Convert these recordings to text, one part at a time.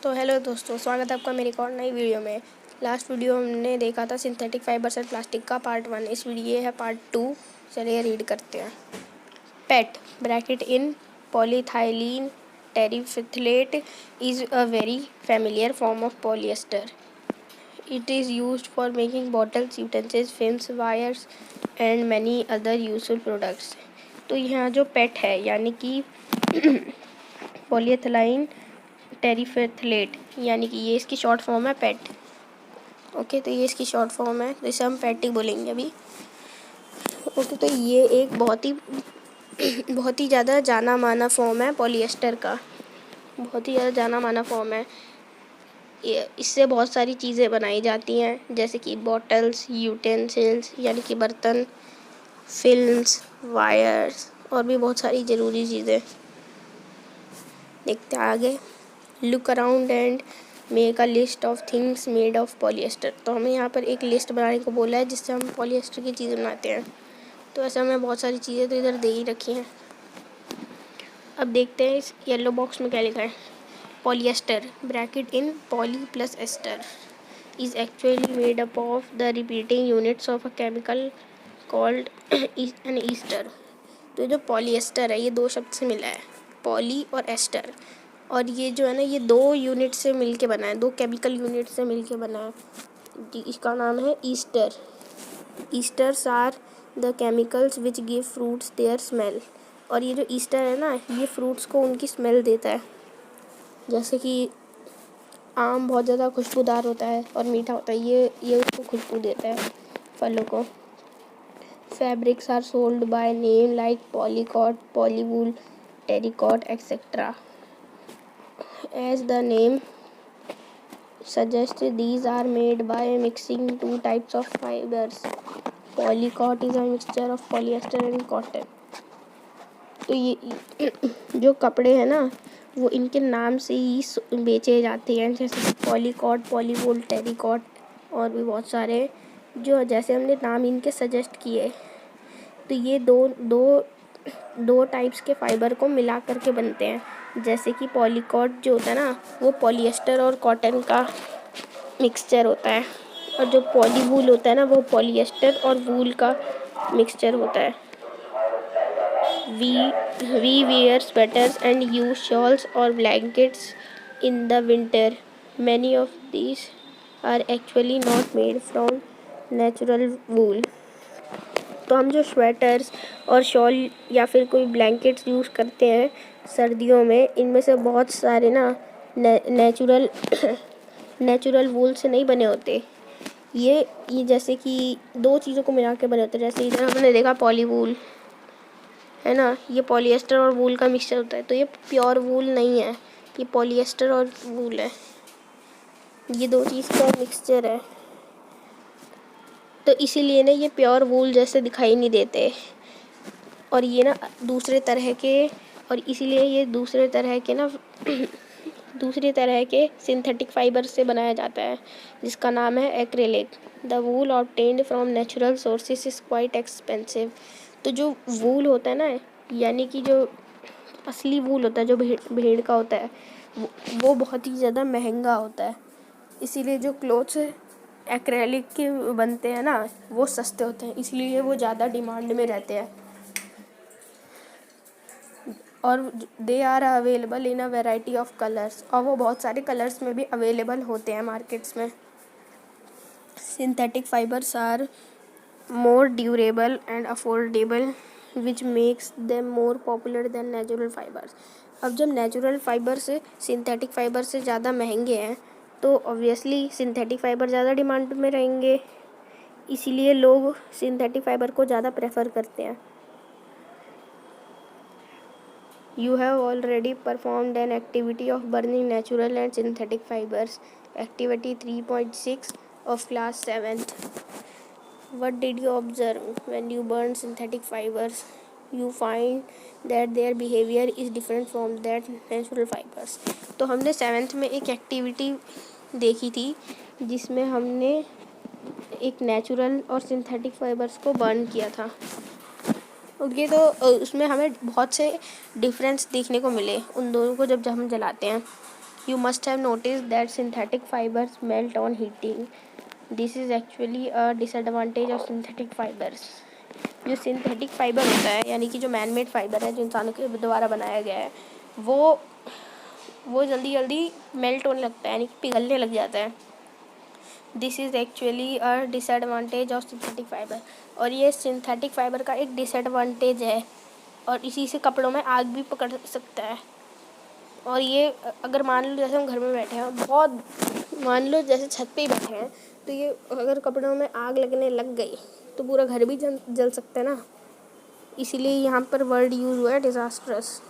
तो हेलो दोस्तों, स्वागत है आपका मेरी एक और नई वीडियो में। लास्ट वीडियो हमने देखा था सिंथेटिक फाइबर्स एंड प्लास्टिक का पार्ट 1। इस वीडियो ये है पार्ट 2। चलिए रीड करते हैं। PET bracket in polyethylene terephthalate is a very familiar form of polyester. It is used for making bottles, utensils, films, wires and many other useful products. तो यहाँ जो पेट है यानी कि पॉलीएथिलीन टेरिफिथलेट, यानी कि ये इसकी शॉर्ट फॉर्म है पेट। ओके, तो ये इसकी शॉर्ट फॉर्म है, तो इसे हम पेट ही बोलेंगे अभी। ओके, तो ये एक बहुत ही ज़्यादा जाना माना फॉर्म है पॉलिएस्टर का। बहुत ही ज़्यादा जाना माना फॉर्म है। इससे बहुत सारी चीज़ें बनाई जाती हैं, जैसे कि बॉटल्स, यूटेंसिल्स यानी कि बर्तन, फिल्म्स, वायर्स और भी बहुत सारी ज़रूरी चीज़ें। देखते हैं आगे। Look around and make a list of things made of polyester. तो हमें यहाँ पर एक लिस्ट बनाने को बोला है जिससे हम पॉलिएस्टर की चीज़ें बनाते हैं। तो ऐसे हमें बहुत सारी चीज़ें तो इधर दे ही रखी हैं। अब देखते हैं इस येलो बॉक्स में क्या लिखा है। Polyester bracket in poly plus ester is actually made up of the repeating units of a chemical called an ester. तो जो पॉलिएस्टर है ये दो शब्द से मिला है, पॉली और एस्टर। और ये जो है ना, ये दो यूनिट से मिलके बना है, दो केमिकल यूनिट से मिलके बना है। इसका नाम है ester. Esters are the chemicals which give fruits their smell. और ये जो ईस्टर है ना, ये फ्रूट्स को उनकी स्मेल देता है। जैसे कि आम बहुत ज़्यादा खुशबूदार होता है और मीठा होता है, ये उसको खुशबू देता है फलों को। Fabrics are sold by name like polycot, polywool, terycot etcetera. As the name suggests, these are made by mixing two types of fibers. Polycot is a mixture of polyester and cotton. तो ये जो कपड़े हैं ना, वो इनके नाम से ही बेचे जाते हैं, जैसे पॉलीकॉट, पॉलीवूल, टेरिकॉट और भी बहुत सारे जो जैसे हमने नाम इनके सजेस्ट किए। तो ये दो टाइप्स के फाइबर को मिला करके बनते हैं। जैसे कि पॉलीकॉट जो होता है ना, वो पॉलिएस्टर और कॉटन का मिक्सचर होता है, और जो पॉलीवूल होता है ना, वो पॉलिएस्टर और वूल का मिक्सचर होता है। We wear sweaters and use shawls or blankets in the winter. Many of these are actually not made from natural wool. तो हम जो स्वेटर्स और शॉल या फिर कोई ब्लैंकेट्स यूज़ करते हैं सर्दियों में, इनमें से बहुत सारे ना नेचुरल वूल से नहीं बने होते। ये जैसे कि दो चीज़ों को मिला के बने होते हैं। जैसे इधर हमने देखा पॉलीवूल है ना, ये पॉलिएस्टर और वूल का मिक्सचर होता है। तो ये प्योर वूल नहीं है, ये पॉलिएस्टर और वूल है, ये दो चीज़ का मिक्सचर है। तो इसीलिए ना ये प्योर वूल जैसे दिखाई नहीं देते, और ये ना दूसरे तरह के सिंथेटिक फाइबर से बनाया जाता है, जिसका नाम है acrylic. The wool obtained from natural sources is quite expensive. तो जो वूल होता है ना, यानी कि जो असली वूल होता है, जो भेड़ का होता है, वो बहुत ही ज़्यादा महंगा होता है। इसीलिए जो क्लोथ्स एक्रेलिक के बनते हैं ना, वो सस्ते होते हैं, इसलिए वो ज़्यादा डिमांड में रहते हैं। और they are available in a variety of colours, और वो बहुत सारे कलर्स में भी अवेलेबल होते हैं मार्केट्स में। Synthetic fibres are more durable and affordable which makes them more popular than natural fibres. अब जब नेचुरल फाइबर से सिंथेटिक फाइबर से ज़्यादा महंगे हैं, तो ऑब्वियसली सिंथेटिक फाइबर ज़्यादा डिमांड में रहेंगे, इसीलिए लोग सिंथेटिक फाइबर को ज़्यादा प्रेफर करते हैं। You have already performed an activity of burning natural and synthetic fibers. Activity 3.6 of class 7th. What did you observe when you burn synthetic fibers? You find that their behavior is different from that natural fibers. तो हमने 7th में एक activity देखी थी जिसमें हमने एक natural और सिंथेटिक फाइबर्स को बर्न किया था। ओके, तो उसमें हमें बहुत से डिफरेंस देखने को मिले उन दोनों को जब हम जलाते हैं। You must have noticed that synthetic fibers melt on heating. This is actually a disadvantage of synthetic fibers. जो सिंथेटिक फाइबर होता है, यानी कि जो मैनमेड फाइबर है, जो इंसानों के द्वारा बनाया गया है, वो जल्दी जल्दी मेल्ट होने लगता है, यानी कि पिघलने लग जाता है. This is actually a disadvantage of synthetic fibre. और ये सिंथेटिक फाइबर का एक डिसएडवांटेज है, और इसी से कपड़ों में आग भी पकड़ सकता है. और ये अगर मान लो जैसे हम घर में बैठे हैं, बहुत मान लो जैसे छत पे ही बैठे हैं, तो ये अगर कपड़ों में आग लगने लग गई तो पूरा घर भी जल सकता है ना. इसीलिए यहाँ पर वर्ड यूज हुआ है disastrous.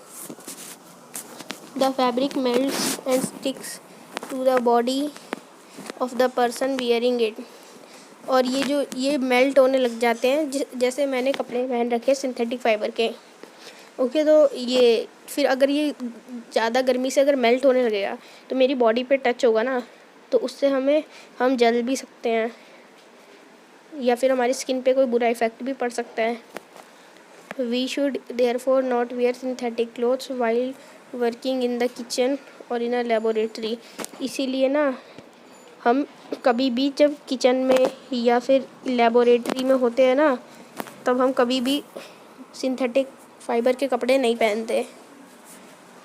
The fabric melts and sticks to the body of the person wearing it. और ये मेल्ट होने लग जाते हैं, जैसे मैंने कपड़े पहन रखे सिंथेटिक फाइबर के. ओके, तो ये फिर अगर ये ज़्यादा गर्मी से अगर मेल्ट होने लगेगा तो मेरी बॉडी पे टच होगा ना, तो उससे हम जल भी सकते हैं, या फिर हमारी स्किन पे कोई बुरा इफ़ेक्ट भी पड़ सकता है. We should therefore not wear synthetic clothes while working in the kitchen और इन अ लेबोरेटरी. इसीलिए ना हम कभी भी जब किचन में या फिर लेबोरेटरी में होते हैं ना, तब हम कभी भी सिंथेटिक फाइबर के कपड़े नहीं पहनते.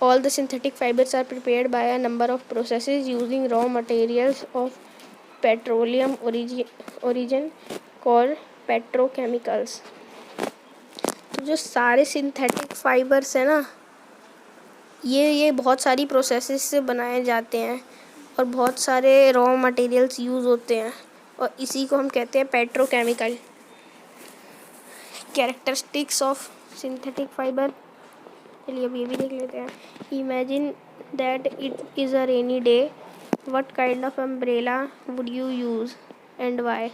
All the synthetic fibres are prepared by a number of processes using raw materials of petroleum origin called petrochemicals. तो जो सारे सिंथेटिक फाइबर्स हैं ना, ये बहुत सारी प्रोसेसेस से बनाए जाते हैं, और बहुत सारे रॉ मटेरियल्स यूज़ होते हैं, और इसी को हम कहते हैं petrochemical. Characteristics of synthetic fibre, चलिए अब ये भी देख लेते हैं. Imagine that it is a rainy day. What kind of umbrella would you use and why?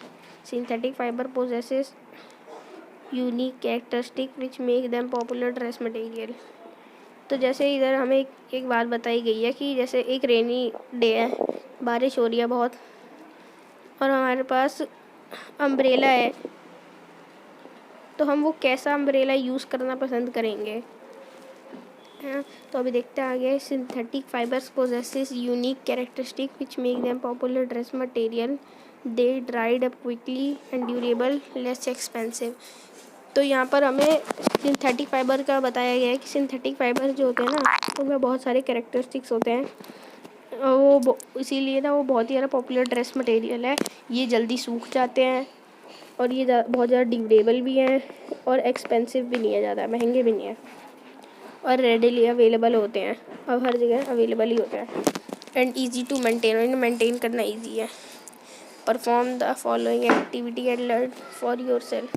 Synthetic fibre possesses unique characteristic which make them popular dress material. तो जैसे इधर हमें एक बात बताई गई है कि जैसे एक रेनी डे है, बारिश हो रही है बहुत, और हमारे पास अम्ब्रेला है, तो हम वो कैसा अम्ब्रेला यूज़ करना पसंद करेंगे. तो अभी देखते हैं आगे. Synthetic fibres possesses unique characteristic which make them popular dress material. They dried up quickly and durable, less expensive. तो यहाँ पर हमें सिंथेटिक फाइबर का बताया गया है कि सिंथेटिक फाइबर जो होते हैं ना, उनमें बहुत सारे कैरेक्टरिस्टिक्स होते हैं, वो इसीलिए ना वो बहुत ही ज़्यादा पॉपुलर ड्रेस मटेरियल है. ये जल्दी सूख जाते हैं, और ये बहुत ज़्यादा ड्यूरेबल भी हैं, और एक्सपेंसिव भी नहीं है, ज़्यादा महंगे भी नहीं है, और रेडिली अवेलेबल होते हैं. अब हर जगह अवेलेबल ही होते हैं. एंड ईजी टू मेंटेन, इन्हें मेंटेन करना ईजी है. Perform the following activity and learn for your self.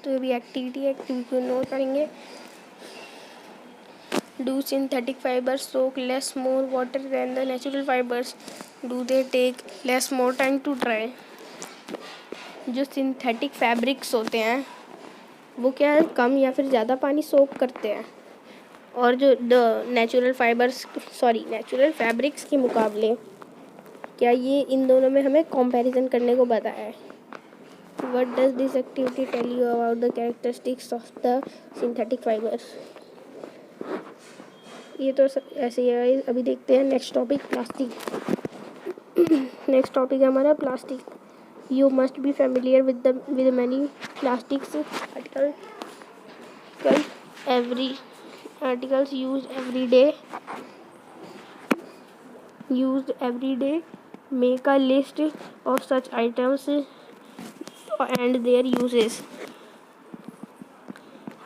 तो अभी एक्टिविटी को नोट करेंगे. Do synthetic fibres soak less more water than the natural fibres? Do they take less more time to dry? जो synthetic fabrics होते हैं वो क्या है, कम या फिर ज़्यादा पानी सोक करते हैं, और जो नेचुरल फैब्रिक्स के मुकाबले क्या ये इन दोनों में हमें कंपैरिजन करने को बताया है. What does this activity tell you about the characteristics of the synthetic fibers? ये तो ऐसे ही है. अभी देखते हैं next topic, plastic. Next topic है हमारा plastic. You must be familiar with many plastics articles used every day. Make a list of such items and their uses.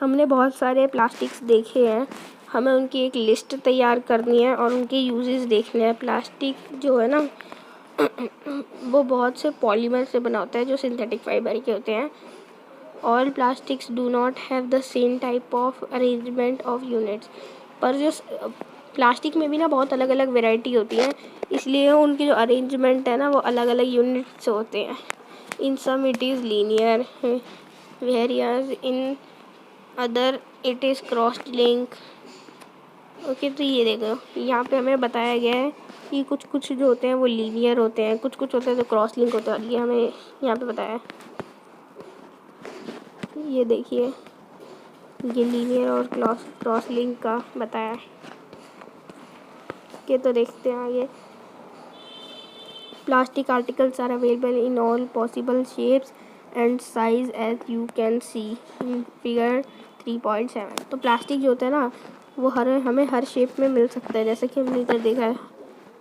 हमने बहुत सारे प्लास्टिक्स देखे हैं, हमें उनकी एक लिस्ट तैयार करनी है और उनके यूजेस देखने हैं. प्लास्टिक जो है ना, वो बहुत से पॉलीमर से बना होता है जो सिंथेटिक फाइबर के होते हैं. All plastics do not have the same type of arrangement of units. पर जो प्लास्टिक में भी ना बहुत अलग अलग वेराइटी होती है, इसलिए उनकी जो अरेंजमेंट है ना वो अलग अलग यूनिट से होते हैं. In some it is linear, various in other it is crossed link. Okay, तो ये देखो यहाँ पे हमें बताया गया है कि कुछ जो होते हैं वो लीनियर होते हैं, कुछ होते हैं जो क्रॉस लिंक होते हैं. ये हमें यहाँ पे बताया है. ये देखिए, ये लीनियर और क्रॉस लिंक का बताया है. के तो देखते हैं आगे। Plastic articles are available in all possible shapes and size as you can see in figure 3.7। तो प्लास्टिक जो होता है ना वो हमें हर शेप में मिल सकता है, जैसे कि हमने इधर देखा है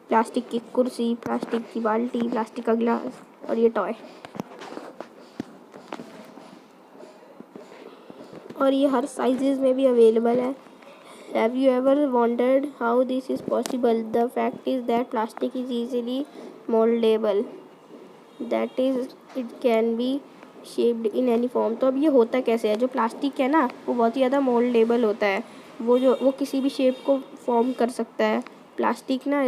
प्लास्टिक की कुर्सी, प्लास्टिक की बाल्टी, प्लास्टिक का गिलास और ये टॉय। और ये हर साइजेस में भी अवेलेबल है। Have you ever wondered how this is possible? The fact is that plastic is easily moldable. That is, it can be shaped in any form. तो अब ये होता कैसे है? जो प्लास्टिक है ना वो बहुत ही ज़्यादा मोल्डेबल होता है। वो किसी भी शेप को फॉर्म कर सकता है। प्लास्टिक ना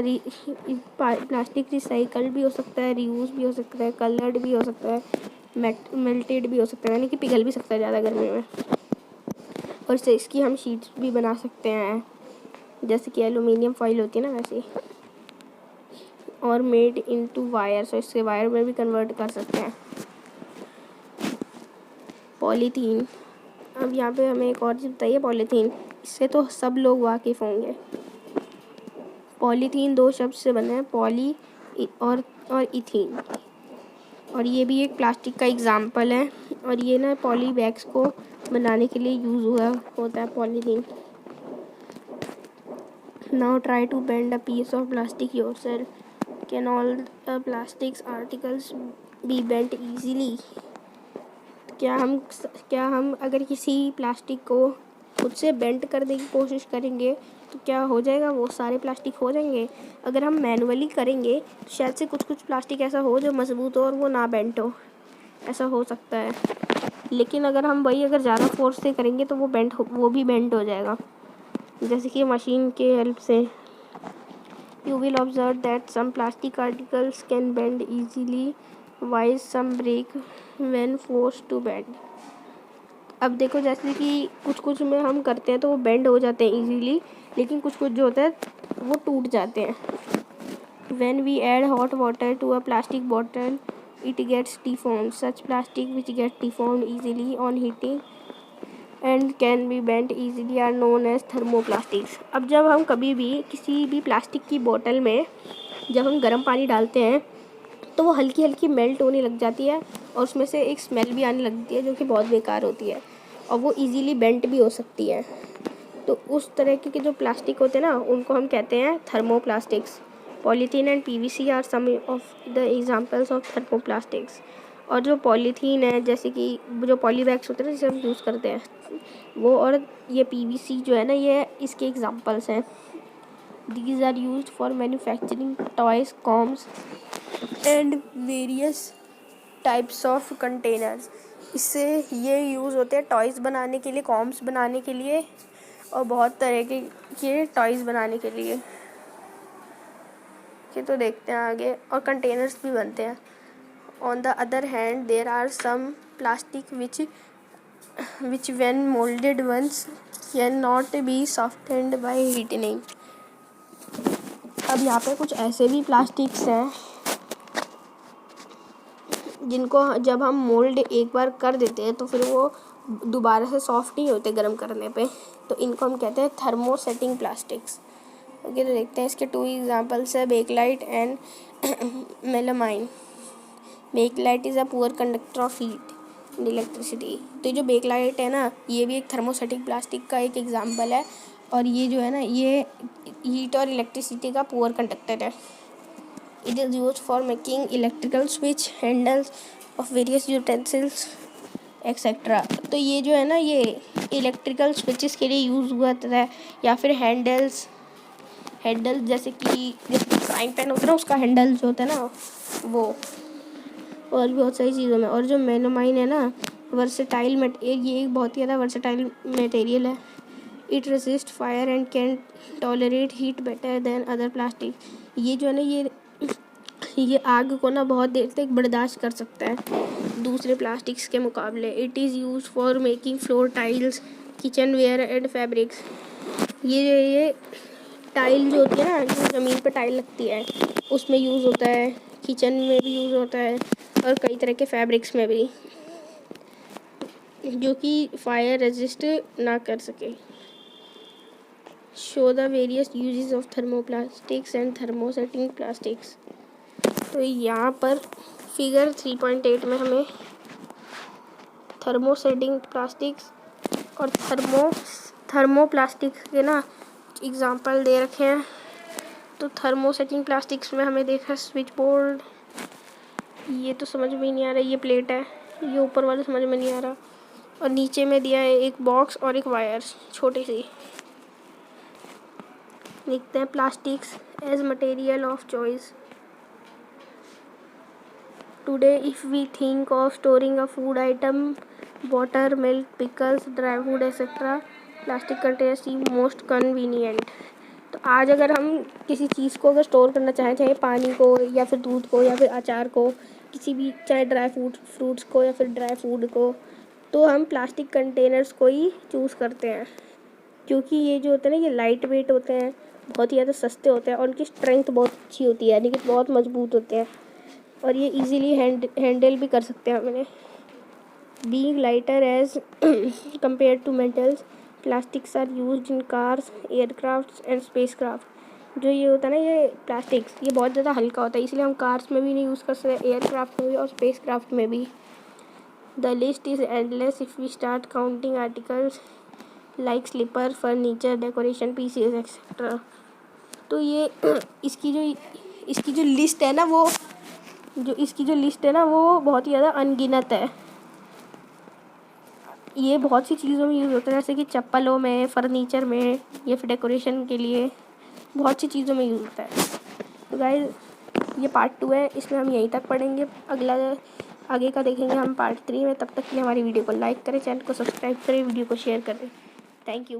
प्लास्टिक रिसाइकल्ड भी हो सकता है, रीयूज भी हो सकता है, कलर्ड भी हो सकता है, मेल्टेड भी हो सकता है, यानी कि पिघल भी सकता है ज़्यादा गर्मी में। और इससे इसकी हम शीट्स भी बना सकते हैं, जैसे कि एलुमिनियम फॉइल होती है ना वैसे। और मेड इनटू वायर, सो इससे वायर में भी कन्वर्ट कर सकते हैं। पॉलीथीन, अब यहाँ पे हमें एक और चीज़ बताइए। पॉलीथीन, इससे तो सब लोग वाकिफ़ होंगे। पॉलीथीन 2 शब्द से बना है, पॉली और इथीन। और ये भी एक प्लास्टिक का एग्जाम्पल है। और ये ना पॉली बैग्स को बनाने के लिए यूज़ होता है polythene. Now try to bend a piece of plastic yourself. Can all plastics articles be bent easily? क्या हम अगर किसी प्लास्टिक को खुद से बेंट करने की कोशिश करेंगे तो क्या हो जाएगा? वो सारे प्लास्टिक हो जाएंगे। अगर हम मैनुअली करेंगे तो शायद से कुछ प्लास्टिक ऐसा हो जो मजबूत हो और वो ना बेंट हो, ऐसा हो सकता है। लेकिन अगर ज़्यादा फोर्स से करेंगे तो वो भी बेंट हो जाएगा, जैसे कि मशीन के हेल्प से। You will observe that some plastic articles can bend easily while some break when forced to bend. अब देखो, जैसे कि कुछ में हम करते हैं तो वो बेंड हो जाते हैं इजीली, लेकिन कुछ जो होता है वो टूट जाते हैं। When we add hot water to a plastic bottle, it gets deformed. Such plastic which get deformed easily on heating and can be bent easily are known as thermoplastics. अब जब हम कभी भी किसी भी प्लास्टिक की बोतल में जब हम गर्म पानी डालते हैं तो वो हल्की हल्की मेल्ट होने लग जाती है और उसमें से एक स्मेल भी आने लगती है जो कि बहुत बेकार होती है, और वो इजीली बेंट भी हो सकती है। तो उस तरह के जो प्लास्टिक होते हैं ना उनको हम कहते हैं thermoplastics. Polythene and PVC are some of the examples of thermoplastics. और जो पॉलीथीन है, जैसे कि जो पॉली बैग्स होते हैं ना जिसे हम यूज़ करते हैं वो, और ये पीवीसी जो है ना ये इसके एग्जांपल्स हैं। These are used for manufacturing toys, combs and various types of containers. इससे ये यूज़ होते हैं टॉयज़ बनाने के लिए, कॉम्स बनाने के लिए और बहुत तरह के टॉयज़ बनाने के लिए। ये तो देखते हैं आगे। और कंटेनर्स भी बनते हैं। On the other hand there are some plastic which when moulded once can not be softened by heating. अब यहाँ पे कुछ ऐसे भी प्लास्टिक्स हैं जिनको जब हम मोल्ड एक बार कर देते हैं तो फिर वो दोबारा से सॉफ्ट नहीं होते गर्म करने पे, तो इनको हम कहते हैं थर्मोसेटिंग प्लास्टिक्स। ओके, तो देखते हैं इसके 2 एग्जांपल्स है, bakelite and melamine. Bakelite is a poor conductor of heat and electricity. तो ये जो बेकलाइट है ना ये भी एक थर्मोसेटिक प्लास्टिक का एक एग्जाम्पल है, और ये जो है ना ये हीट और इलेक्ट्रिसिटी का पुअर कंडक्टर है। It is used for making electrical switch handles of various utensils etc. तो ये जो है ना ये इलेक्ट्रिकल स्विचेस के लिए यूज़ हुआ है, या फिर हैंडल्स जैसे कि फ्राइंग पैन होता है ना उसका हैंडल जो होता है ना वो, और भी बहुत सारी चीज़ों में। और जो मेलामाइन है ना वर्सेटाइल ये एक बहुत ही ज़्यादा वर्सेटाइल मटेरियल है। It resist fire and can tolerate heat better than other plastic. ये जो है ना ये आग को ना बहुत देर तक बर्दाश्त कर सकता है दूसरे प्लास्टिक्स के मुकाबले। It is use for making floor tiles, kitchen ware and fabrics. ये टाइल जो होती है ना जो ज़मीन पर टाइल लगती है उसमें यूज़ होता है, किचन में भी यूज़ होता है और कई तरह के फैब्रिक्स में भी, जो कि फायर रेजिस्ट ना कर सके। Show the various uses of thermoplastics and thermosetting plastics. तो यहाँ पर फिगर 3.8 में हमें थर्मोसेटिंग प्लास्टिक्स और थर्मोप्लास्टिक्स के ना एग्जांपल दे रखे हैं। तो थर्मोसेटिंग प्लास्टिक्स में हमें देखा स्विच बोर्ड, ये तो समझ में ही नहीं आ रहा, ये प्लेट है, ये ऊपर वाला समझ में नहीं आ रहा, और नीचे में दिया है एक बॉक्स और एक वायर छोटी सी। लिखते हैं plastics as material of choice. Today if we think of storing a food item, water, milk, pickles, dry fruit etcetera, plastic containers seem most convenient. तो आज अगर हम किसी चीज़ को अगर स्टोर करना चाहें, चाहे पानी को या फिर दूध को या फिर अचार को, किसी भी चाहे ड्राई फ्रूट्स को या फिर ड्राई फूड को, तो हम प्लास्टिक कंटेनर्स को ही चूज़ करते हैं, क्योंकि ये जो होते हैं ना ये लाइट वेट होते हैं, बहुत ही ज़्यादा सस्ते होते हैं और उनकी स्ट्रेंथ बहुत अच्छी होती है, यानी कि बहुत मजबूत होते हैं और ये इजीली हैंडल भी कर सकते हैं हमने। Being lighter as compare to metals, plastics are used in cars, aircraft and spacecraft. जो ये होता है ना ये प्लास्टिक्स, ये बहुत ज़्यादा हल्का होता है, इसलिए हम कार्स में भी नहीं यूज़ कर सकते, एयरक्राफ्ट में भी और स्पेसक्राफ्ट में भी। The list is endless if we start counting articles like slipper, furniture, decoration pieces etcetera. तो ये इसकी जो लिस्ट है ना वो बहुत ही ज़्यादा अनगिनत है। ये बहुत सी चीज़ों में यूज़ होता है, जैसे कि चप्पलों में, फर्नीचर में, या फिर डेकोरेशन के लिए बहुत सी चीज़ों में यूज़ होता है। तो गाइस ये पार्ट 2 है, इसमें हम यहीं तक पढ़ेंगे, आगे का देखेंगे हम पार्ट 3 में। तब तक के लिए हमारी वीडियो को लाइक करें, चैनल को सब्सक्राइब करें, वीडियो को शेयर करें। Thank you.